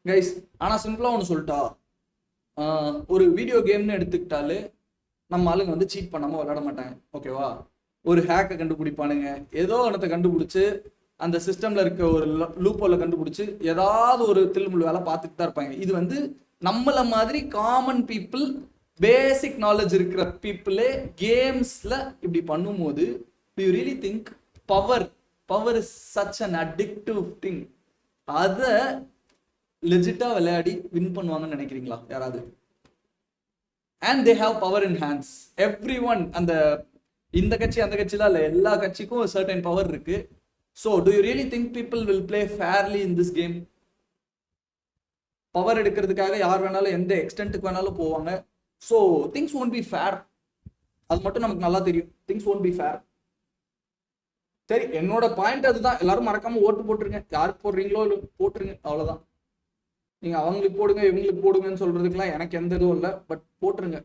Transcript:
Guys. ஆனால் சிம்பிளாக ஒன்று சொல்லிட்டா, ஒரு வீடியோ கேம்னு எடுத்துக்கிட்டாலே நம்ம ஆளுங்க வந்து சீட் பண்ணாமல் விளையாட மாட்டாங்க, ஓகேவா? ஒரு ஹேக்கை கண்டுபிடிப்பானுங்க, ஏதோ ஒன்றத்தை கண்டுபிடிச்சி அந்த சிஸ்டமில் இருக்க ஒரு லூப்போல கண்டுபிடிச்சி ஏதாவது ஒரு தில்முள் வேலை பார்த்துட்டு தான் இருப்பாங்க. இது வந்து நம்மளை மாதிரி காமன் பீப்புள், பேசிக் நாலேஜ் இருக்கிற பீப்புளே கேம்ஸில் இப்படி பண்ணும்போது, do you really think power is such an addictive thing? அதை லெஜிட்டாக விளையாடி வின் பண்ணுவாங்கன்னு நினைக்கிறீங்களா யாராவது? And they have power in hands. Everyone, அந்த இந்த கட்சி அந்த கட்சிலாம் இல்லை, எல்லா கட்சிக்கும் ஒரு சர்டன் பவர் இருக்கு. So do you really think people will play fairly in this game? Power எடுக்கிறதுக்காக யார் வேணாலும் எந்த எக்ஸ்டென்ட்டுக்கு வேணாலும் போவாங்க. So things won't be fair. அது மட்டும் நமக்கு நல்லா தெரியும், திங்ஸ் ஒன்ட் பி ஃபேர். சரி, என்னோட பாயிண்ட் அதுதான். எல்லாரும் மறக்காம ஓட்டு போட்டுருங்க. யாருக்கு போடுறீங்களோ போட்டுருங்க, அவ்வளோதான். நீங்கள் அவங்களுக்கு போடுங்க இவங்களுக்கு போடுங்கன்னு சொல்றதுக்குலாம் எனக்கு எந்த இதுவும் இல்லை, பட் போட்டுருங்க.